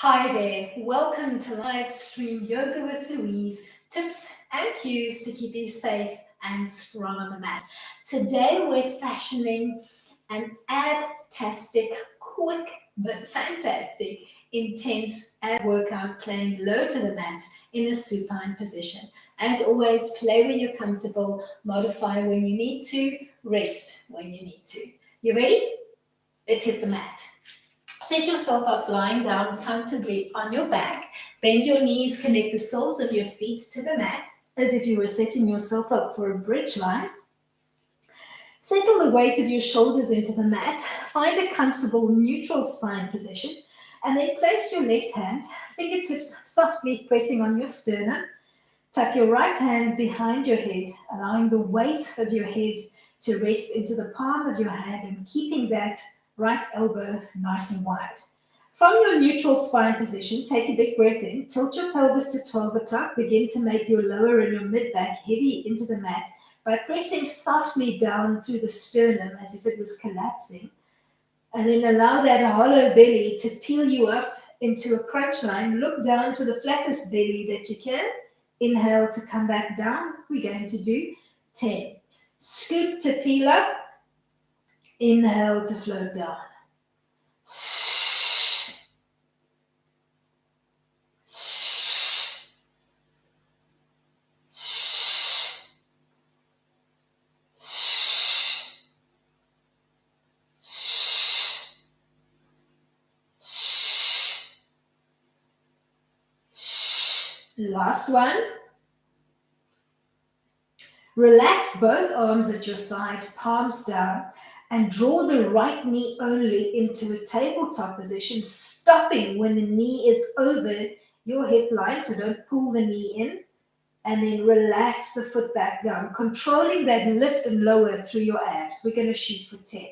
Hi there, welcome to live stream Yoga with Louise, tips and cues to keep you safe and strong on the mat. Today we're fashioning an ABtastic, quick but fantastic, intense ab workout playing low to the mat in a supine position. As always, play when you're comfortable, modify when you need to, rest when you need to. You ready? Let's hit the mat. Set yourself up lying down comfortably on your back. Bend your knees, connect the soles of your feet to the mat as if you were setting yourself up for a bridge line. Settle the weight of your shoulders into the mat. Find a comfortable neutral spine position and then place your left hand, fingertips softly pressing on your sternum. Tuck your right hand behind your head, allowing the weight of your head to rest into the palm of your hand and keeping that right elbow nice and wide. From your neutral spine position, take a big breath in, tilt your pelvis to 12 o'clock, begin to make your lower and your mid back heavy into the mat by pressing softly down through the sternum as if it was collapsing, and then allow that hollow belly to peel you up into a crunch line. Look down to the flattest belly that you can. Inhale to come back down. We're going to do 10. Scoop to peel up. Inhale to float down. Last one. Relax both arms at your side, palms down, and draw the right knee only into a tabletop position, stopping when the knee is over your hip line, so don't pull the knee in, and then relax the foot back down, controlling that lift and lower through your abs. We're going to shoot for 10.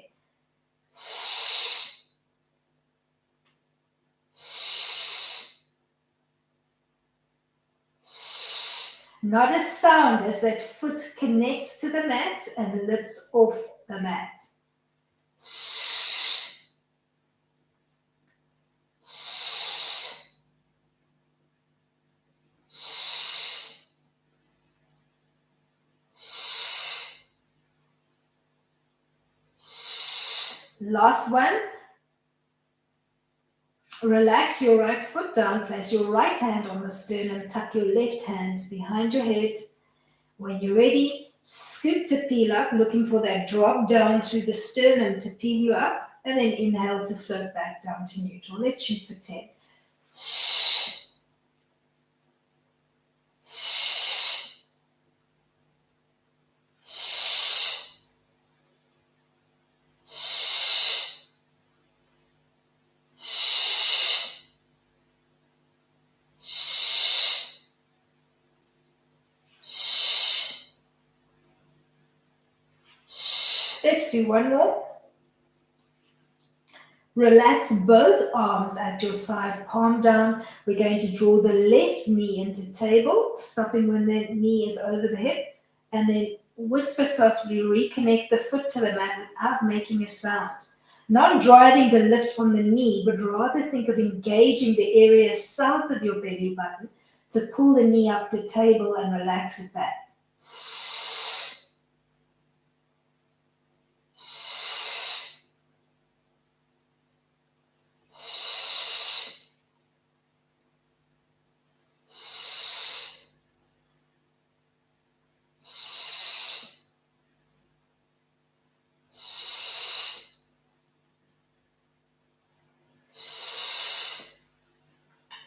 Not a sound as that foot connects to the mat and lifts off the mat. Last one. Relax your right foot down, place your right hand on the sternum, tuck your left hand behind your head. When you're ready, scoop to peel up, looking for that drop down through the sternum to peel you up, and then inhale to float back down to neutral. Let's shoot for 10. Let's do one more. Relax both arms at your side, palm down. We're going to draw the left knee into table, stopping when the knee is over the hip, and then whisper softly, reconnect the foot to the mat without making a sound. Not driving the lift from the knee, but rather think of engaging the area south of your belly button to pull the knee up to table and relax it back.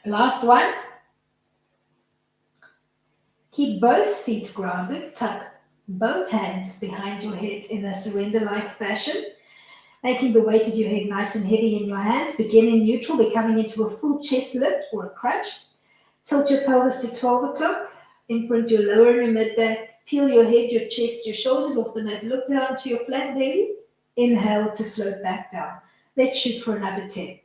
Last one. Keep both feet grounded. Tuck both hands behind your head in a surrender-like fashion, making the weight of your head nice and heavy in your hands. Begin in neutral, becoming into a full chest lift or a crunch. Tilt your pelvis to 12 o'clock. Imprint your lower and your mid back. Peel your head, your chest, your shoulders off the mat. Look down to your flat belly. Inhale to float back down. Let's shoot for another 10.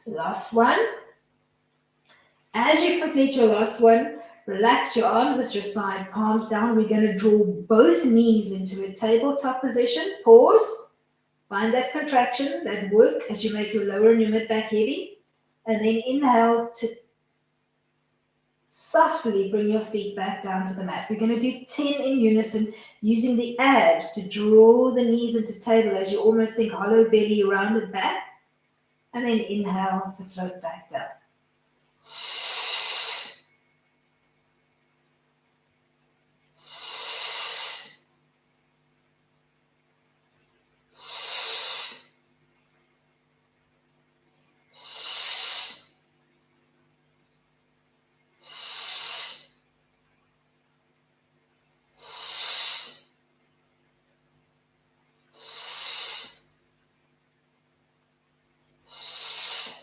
Last one. As you complete your last one, relax your arms at your side, palms down. We're going to draw both knees into a tabletop position. Pause. Find that contraction, that work as you make your lower and your mid back heavy. And then inhale to softly bring your feet back down to the mat. We're going to do 10 in unison using the abs to draw the knees into table as you almost think hollow belly, rounded back. And then inhale to float back down.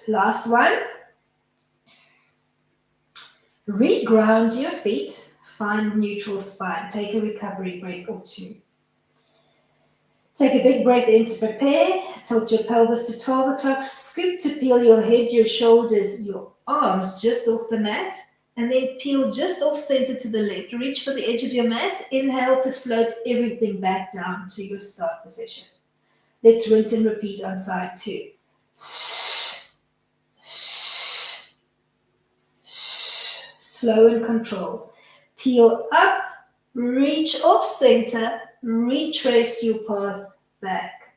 Last one. Reground your feet. Find neutral spine. Take a recovery breath or two. Take a big breath in to prepare. Tilt your pelvis to 12 o'clock. Scoop to peel your head, your shoulders, your arms just off the mat. And then peel just off center to the left. Reach for the edge of your mat. Inhale to float everything back down to your start position. Let's rinse and repeat on side 2. Slow and controlled. Peel up, reach off center, retrace your path back.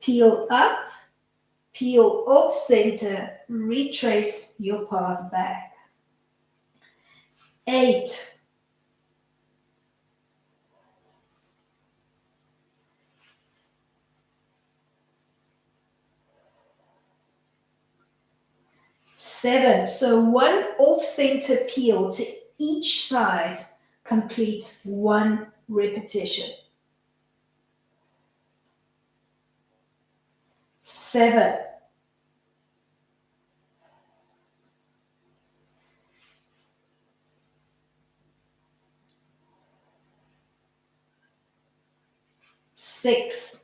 Peel up, peel off center, retrace your path back. 8. 7. So one off-center peel to each side completes 1 repetition. 7. 6.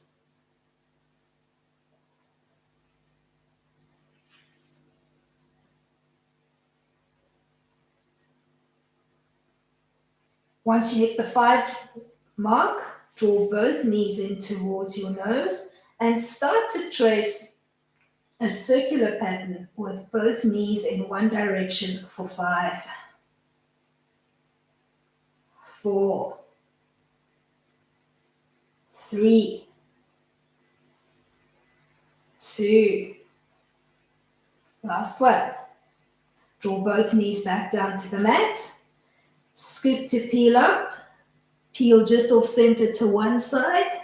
'Once you hit the 5 mark, draw both knees in towards your nose and start to trace a circular pattern with both knees in one direction for 5, 4, 3, 2. Last one. Draw both knees back down to the mat. Scoop to peel up. Peel just off center to one side.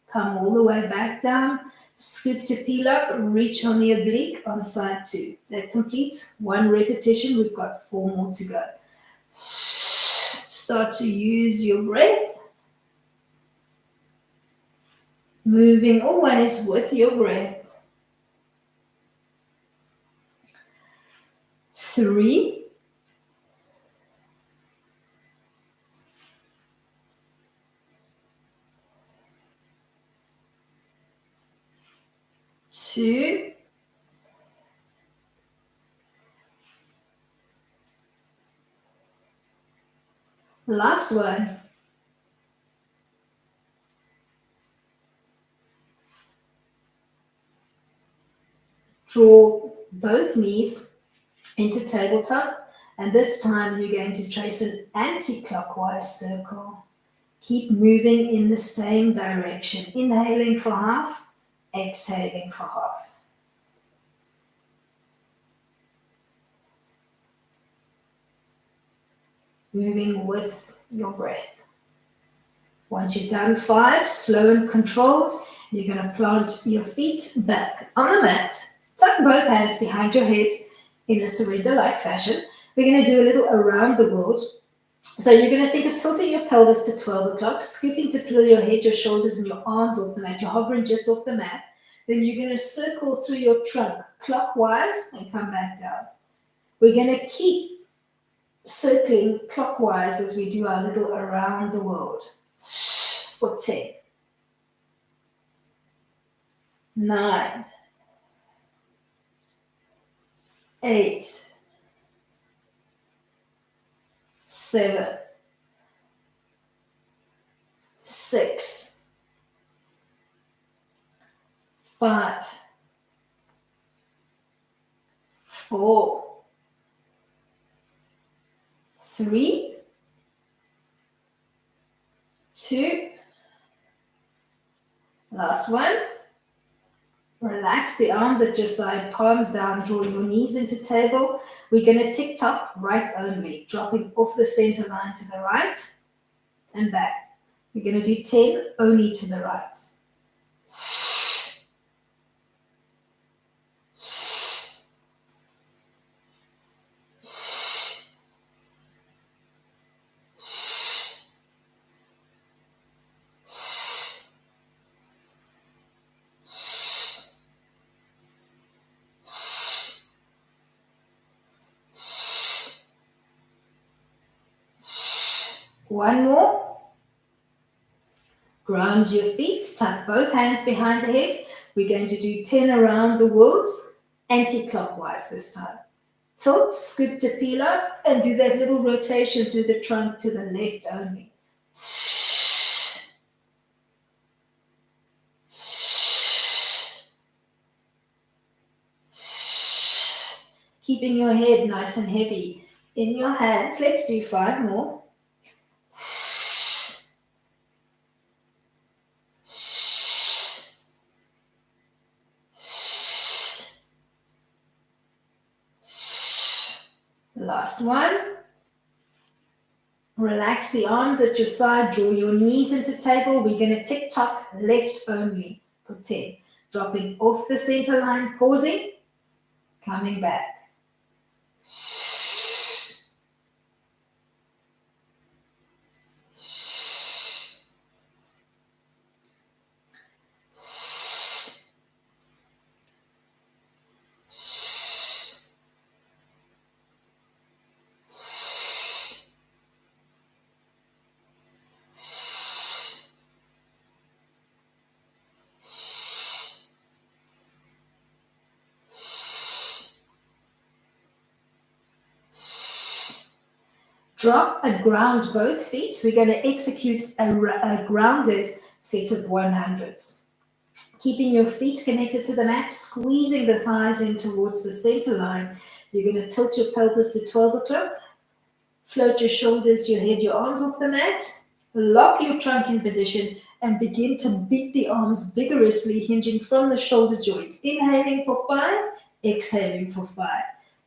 Come all the way back down. Scoop to peel up. Reach on the oblique on side 2. That completes 1 repetition. We've got 4 more to go. Start to use your breath. Moving always with your breath. 3. 2. Last one. Draw both knees into tabletop, and this time you're going to trace an anti-clockwise circle. Keep moving in the same direction. Inhaling for half, exhaling for half. Moving with your breath. Once you've done 5, slow and controlled, you're going to plant your feet back on the mat. Tuck both hands behind your head in a surrender-like fashion. We're going to do a little around the world. So you're going to think of tilting your pelvis to 12 o'clock, scooping to peel your head, your shoulders, and your arms off the mat. You're hovering just off the mat. Then you're going to circle through your trunk clockwise and come back down. We're going to keep circling clockwise as we do our little around the world. For 10, 9, 8, 7, 6, 5, 4, 3, 2, last one. Relax the arms at your side, palms down, draw your knees into table. We're going to tick tock, right only, dropping off the center line to the right and back. We're going to do 10 only to the right. One more. Ground your feet, tuck both hands behind the head. We're going to do 10 around the wolves, anti-clockwise this time. Tilt, scoop to peel up, and do that little rotation through the trunk to the left only. Keeping your head nice and heavy in your hands. Let's do 5 more. Last one. Relax the arms at your side. Draw your knees into table. We're going to tick tock left only for 10. Dropping off the center line, pausing, coming back. Drop and ground both feet. We're going to execute a grounded set of 100s. Keeping your feet connected to the mat, squeezing the thighs in towards the center line. You're going to tilt your pelvis to 12 o'clock. Float your shoulders, your head, your arms off the mat. Lock your trunk in position and begin to beat the arms vigorously, hinging from the shoulder joint. Inhaling for 5, exhaling for 5.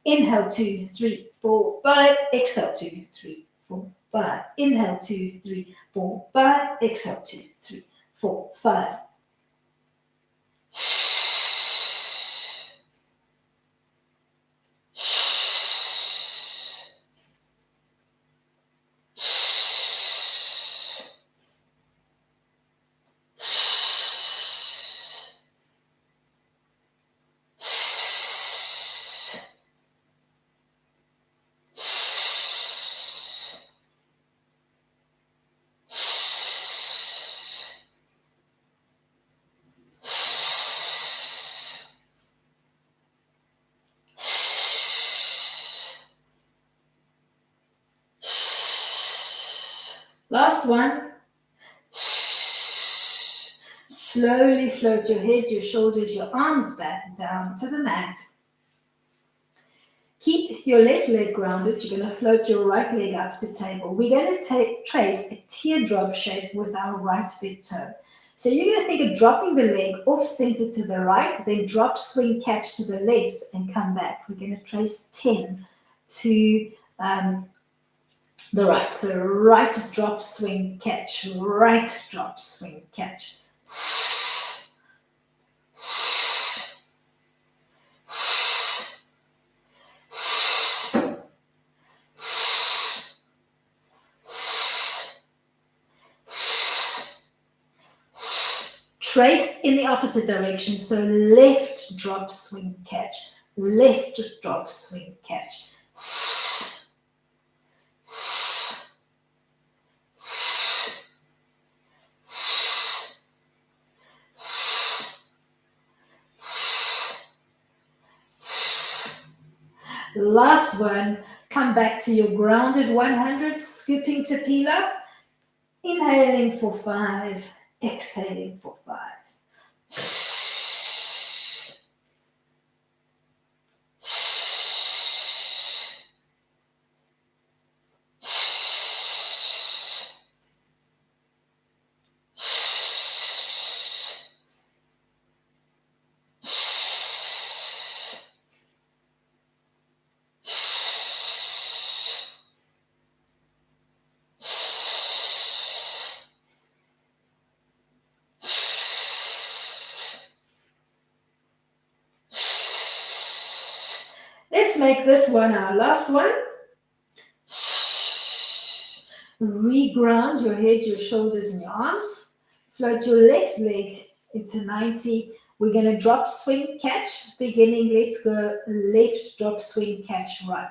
Inhale 2, 3, 4, 5. Exhale 2, 3, 4, 5. Inhale 2, 3, 4, 5. Exhale 2, 3, 4, 5. Last one. Slowly float your head, your shoulders, your arms back down to the mat. Keep your left leg grounded. You're going to float your right leg up to table. We're going to trace a teardrop shape with our right big toe. So you're going to think of dropping the leg off center to the right, then drop, swing, catch to the left, and come back. We're going to trace 10 to the right. So right drop, swing, catch. Right drop, swing, catch. Trace in the opposite direction. So left drop, swing, catch. Left drop, swing, catch. Last one. Come back to your grounded 100, scooping to peel up. Inhaling for 5, exhaling for 5. Let's make this one our last one. Reground your head, your shoulders, and your arms. Float your left leg into 90. We're going to drop, swing, catch. Beginning, let's go left, drop, swing, catch, right.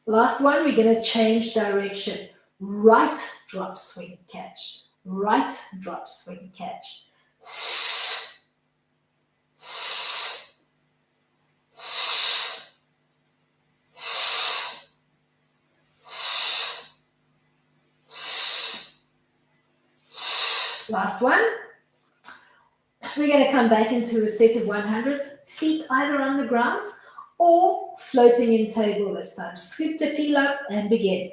Last one, we're going to change direction. Right, drop, swing, catch. Right, drop, swing, catch. Last one. We're going to come back into a set of 100s, feet either on the ground or floating in table this time. Scoop to peel up and begin.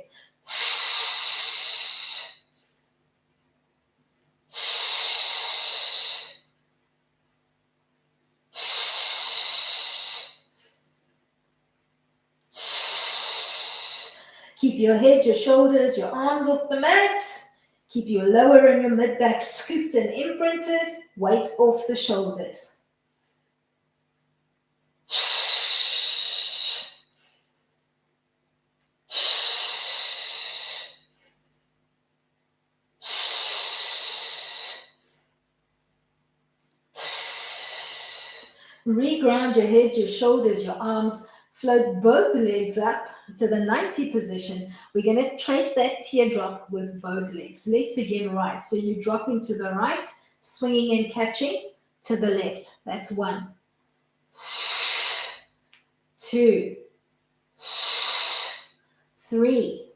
Keep your head, your shoulders, your arms off the mat. Keep your lower and your mid back scooped and imprinted. Weight off the shoulders. Reground your head, your shoulders, your arms. Float both legs up to the 90 position. We're going to trace that teardrop with both legs. Let's begin right. So you're dropping to the right, swinging and catching to the left. That's 1, 2, 3,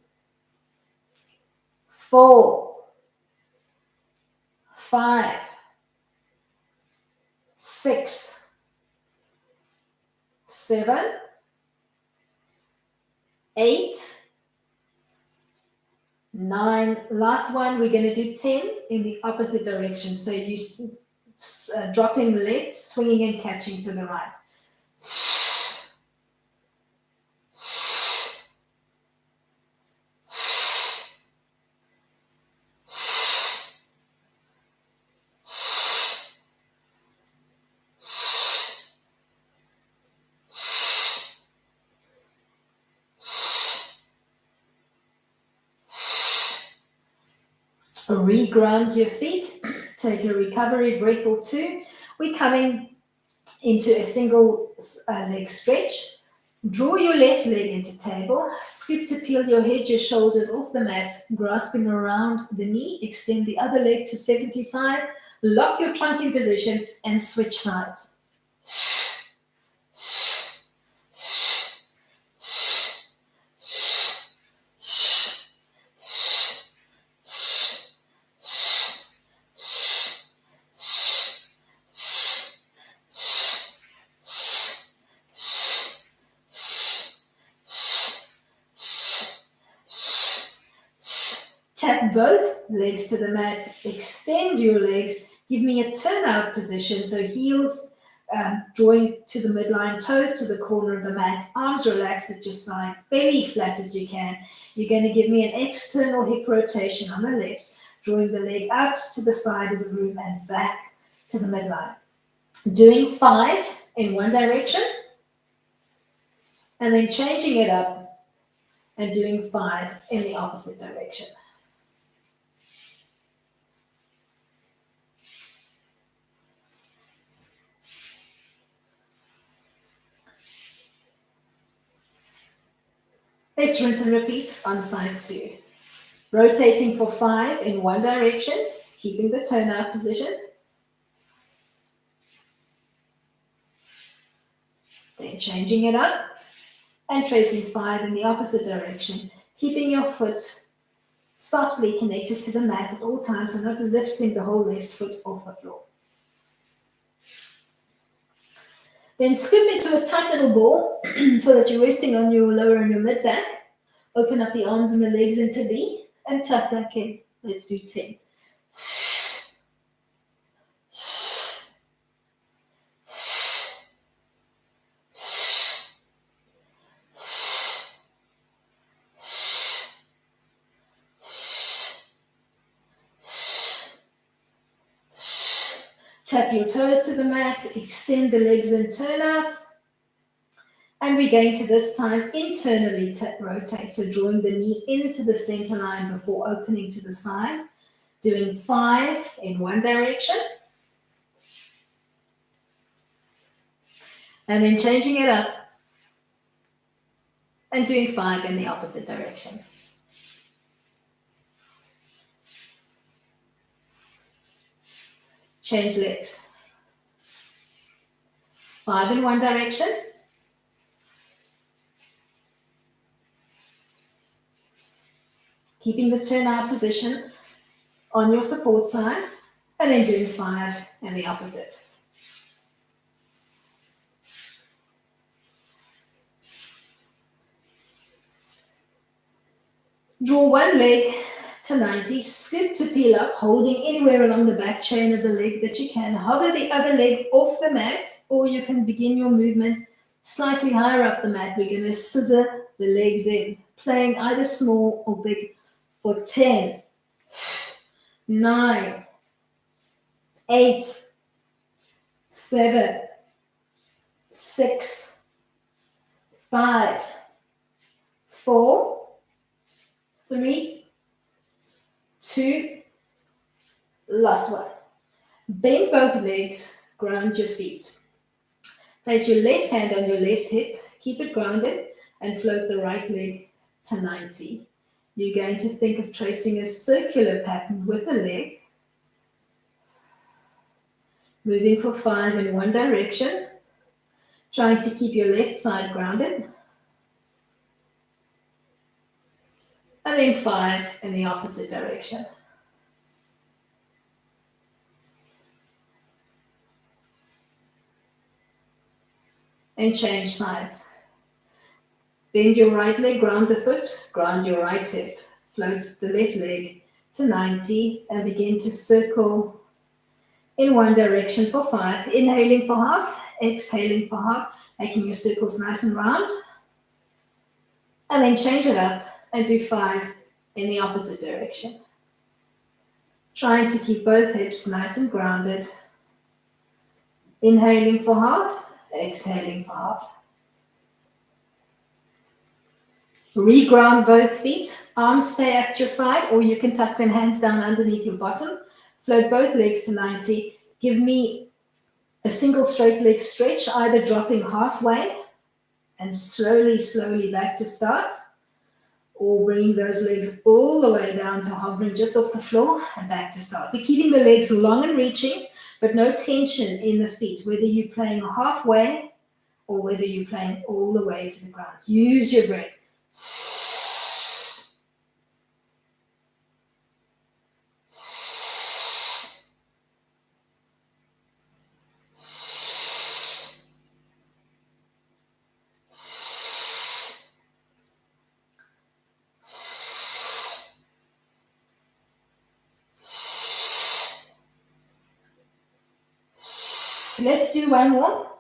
4, 5, 6, 7, 8, 9. Last one, we're going to do 10 in the opposite direction. So you dropping left, swinging and catching to the right. Reground your feet. Take a recovery breath or 2. We're coming into a single leg stretch. Draw your left leg into table. Scoop to peel your head, your shoulders off the mat, grasping around the knee. Extend the other leg to 75. Lock your trunk in position and switch sides. Tap both legs to the mat, extend your legs, give me a turnout position, so heels drawing to the midline, toes to the corner of the mat, arms relaxed at your side, belly flat as you can. You're going to give me an external hip rotation on the left, drawing the leg out to the side of the room and back to the midline. Doing 5 in one direction, and then changing it up and doing 5 in the opposite direction. Let's rinse and repeat on side 2. Rotating for 5 in one direction, keeping the turnout position. Then changing it up and tracing 5 in the opposite direction, keeping your foot softly connected to the mat at all times and not lifting the whole left foot off the floor. Then scoop into a tight little ball so that you're resting on your lower and your mid back. Open up the arms and the legs into V and tuck back in. Let's do 10. Tap your toes to the mat, extend the legs and turn out. And we're going to this time internally rotate, so drawing the knee into the center line before opening to the side. Doing 5 in one direction. And then changing it up and doing 5 in the opposite direction. Change legs. 5 in one direction. Keeping the turnout position on your support side, and then doing 5 in the opposite. Draw one leg to 90, scoop to peel up, holding anywhere along the back chain of the leg that you can. Hover the other leg off the mat, or you can begin your movement slightly higher up the mat. We're going to scissor the legs in, playing either small or big for 10, 9, 8, 7, 6, 5, 4, 3, 2, last one. Bend both legs, ground your feet. Place your left hand on your left hip, keep it grounded, and float the right leg to 90. You're going to think of tracing a circular pattern with the leg, moving for 5 in one direction, trying to keep your left side grounded, and then 5 in the opposite direction. And change sides. Bend your right leg, ground the foot, ground your right hip, float the left leg to 90, and begin to circle in one direction for 5, inhaling for half, exhaling for half, making your circles nice and round, and then change it up and do 5 in the opposite direction. Trying to keep both hips nice and grounded, inhaling for half, exhaling for half. Reground both feet, arms stay at your side, or you can tuck them hands down underneath your bottom. Float both legs to 90. Give me a single straight leg stretch, either dropping halfway and slowly back to start, or bringing those legs all the way down to hovering just off the floor and back to start. We're keeping the legs long and reaching, but no tension in the feet, whether you're playing halfway or whether you're playing all the way to the ground. Use your breath. Let's do one more.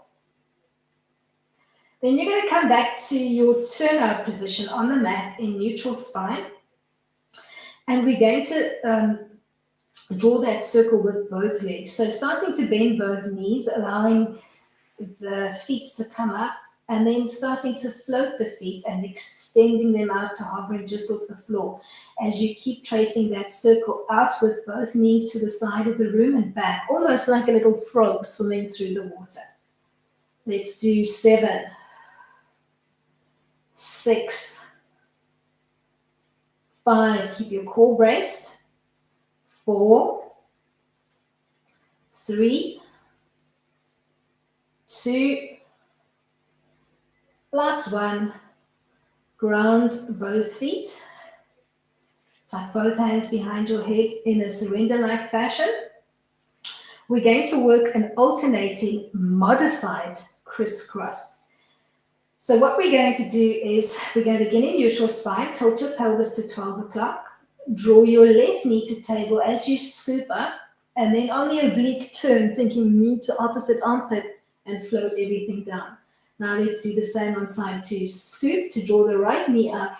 Then you're going to come back to your turnout position on the mat in neutral spine. And we're going to draw that circle with both legs. So starting to bend both knees, allowing the feet to come up, and then starting to float the feet and extending them out to hovering just off the floor. As you keep tracing that circle out with both knees to the side of the room and back, almost like a little frog swimming through the water. Let's do 7, 6, 5, keep your core braced. 4, 3, 2, last one. Ground both feet. Tuck both hands behind your head in a surrender-like fashion. We're going to work an alternating modified crisscross. So what we're going to do is we're going to begin in neutral spine, tilt your pelvis to 12 o'clock, draw your left knee to table as you scoop up, and then on the oblique turn, thinking knee to opposite armpit, and float everything down. Now let's do the same on side 2. Scoop to draw the right knee up,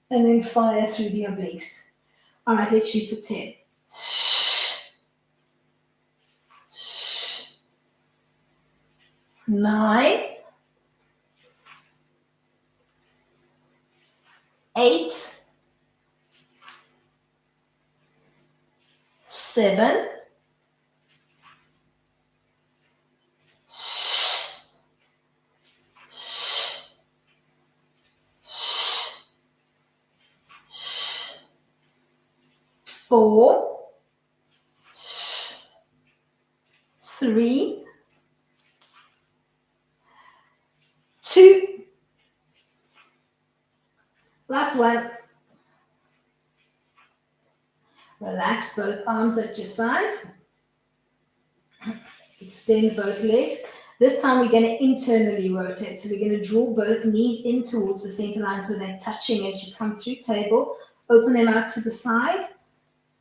and then fire through the obliques. All right, let's shoot for 10. 9, 8, 7, 4, 3, 2, last one. Relax both arms at your side. Extend both legs. This time we're going to internally rotate. So we're going to draw both knees in towards the center line so they're touching as you come through table. Open them out to the side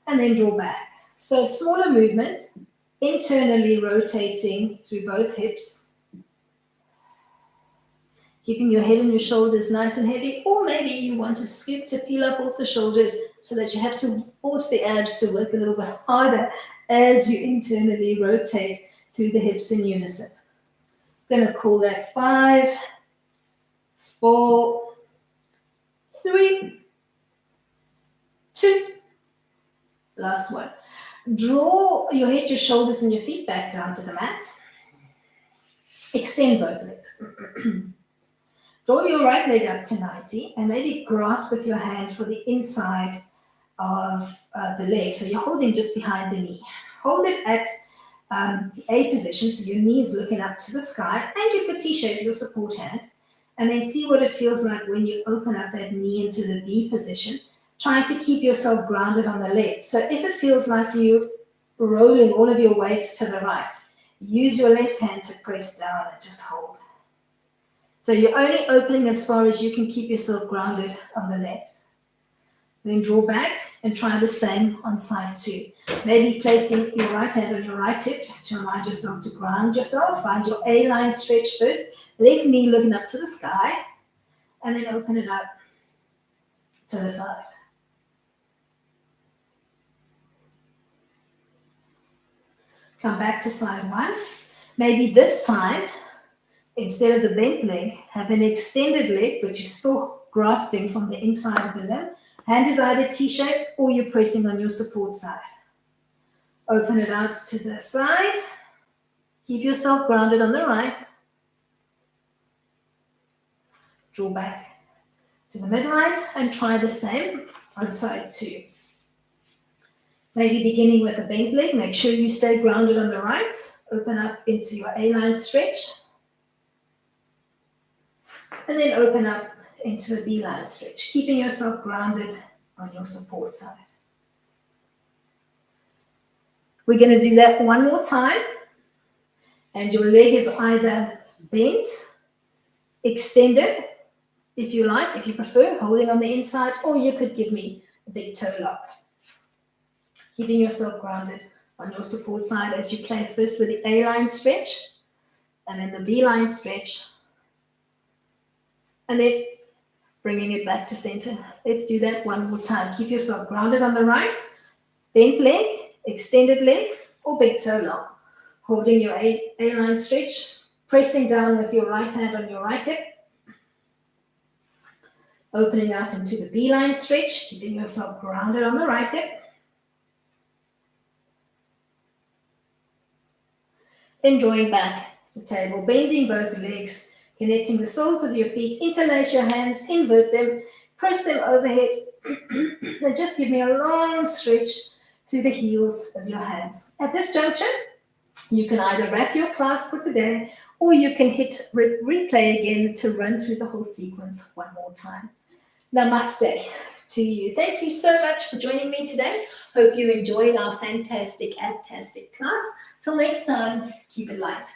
and then draw back. So smaller movement, internally rotating through both hips. Keeping your head and your shoulders nice and heavy, or maybe you want to scoop to peel up off the shoulders so that you have to force the abs to work a little bit harder as you internally rotate through the hips in unison. I'm going to call that 5, 4, 3, 2, last one. Draw your head, your shoulders, and your feet back down to the mat. Extend both legs. Draw your right leg up to 90 and maybe grasp with your hand for the inside of the leg. So you're holding just behind the knee. Hold it at the A position, so your knee is looking up to the sky, and you could T-shape your support hand. And then see what it feels like when you open up that knee into the B position, trying to keep yourself grounded on the left. So if it feels like you're rolling all of your weight to the right, use your left hand to press down and just hold. So you're only opening as far as you can keep yourself grounded on the left. Then draw back and try the same on side 2. Maybe placing your right hand on your right hip to remind yourself to ground yourself. Find your A-line stretch first. Left knee looking up to the sky. And then open it up to the side. Come back to side 1. Maybe this time, instead of the bent leg, have an extended leg, but you're still grasping from the inside of the limb. Hand is either T-shaped or you're pressing on your support side. Open it out to the side. Keep yourself grounded on the right. Draw back to the midline and try the same on side 2. Maybe beginning with a bent leg, make sure you stay grounded on the right. Open up into your A-line stretch. And then open up into a B-line stretch, keeping yourself grounded on your support side. We're going to do that one more time. And your leg is either bent, extended, if you like, if you prefer, holding on the inside, or you could give me a big toe lock. Keeping yourself grounded on your support side as you play first with the A-line stretch, and then the B-line stretch, and then bringing it back to center. Let's do that one more time. Keep yourself grounded on the right, bent leg, extended leg, or big toe lock. Holding your A-line stretch, pressing down with your right hand on your right hip, opening out into the B-line stretch, keeping yourself grounded on the right hip. Then drawing back to table, bending both legs, connecting the soles of your feet, interlace your hands, invert them, press them overhead, And just give me a long stretch through the heels of your hands. At this juncture, you can either wrap your class for today or you can hit replay again to run through the whole sequence one more time. Namaste to you. Thank you so much for joining me today. Hope you enjoyed our fantastic ABtastic class. Till next time, keep it light.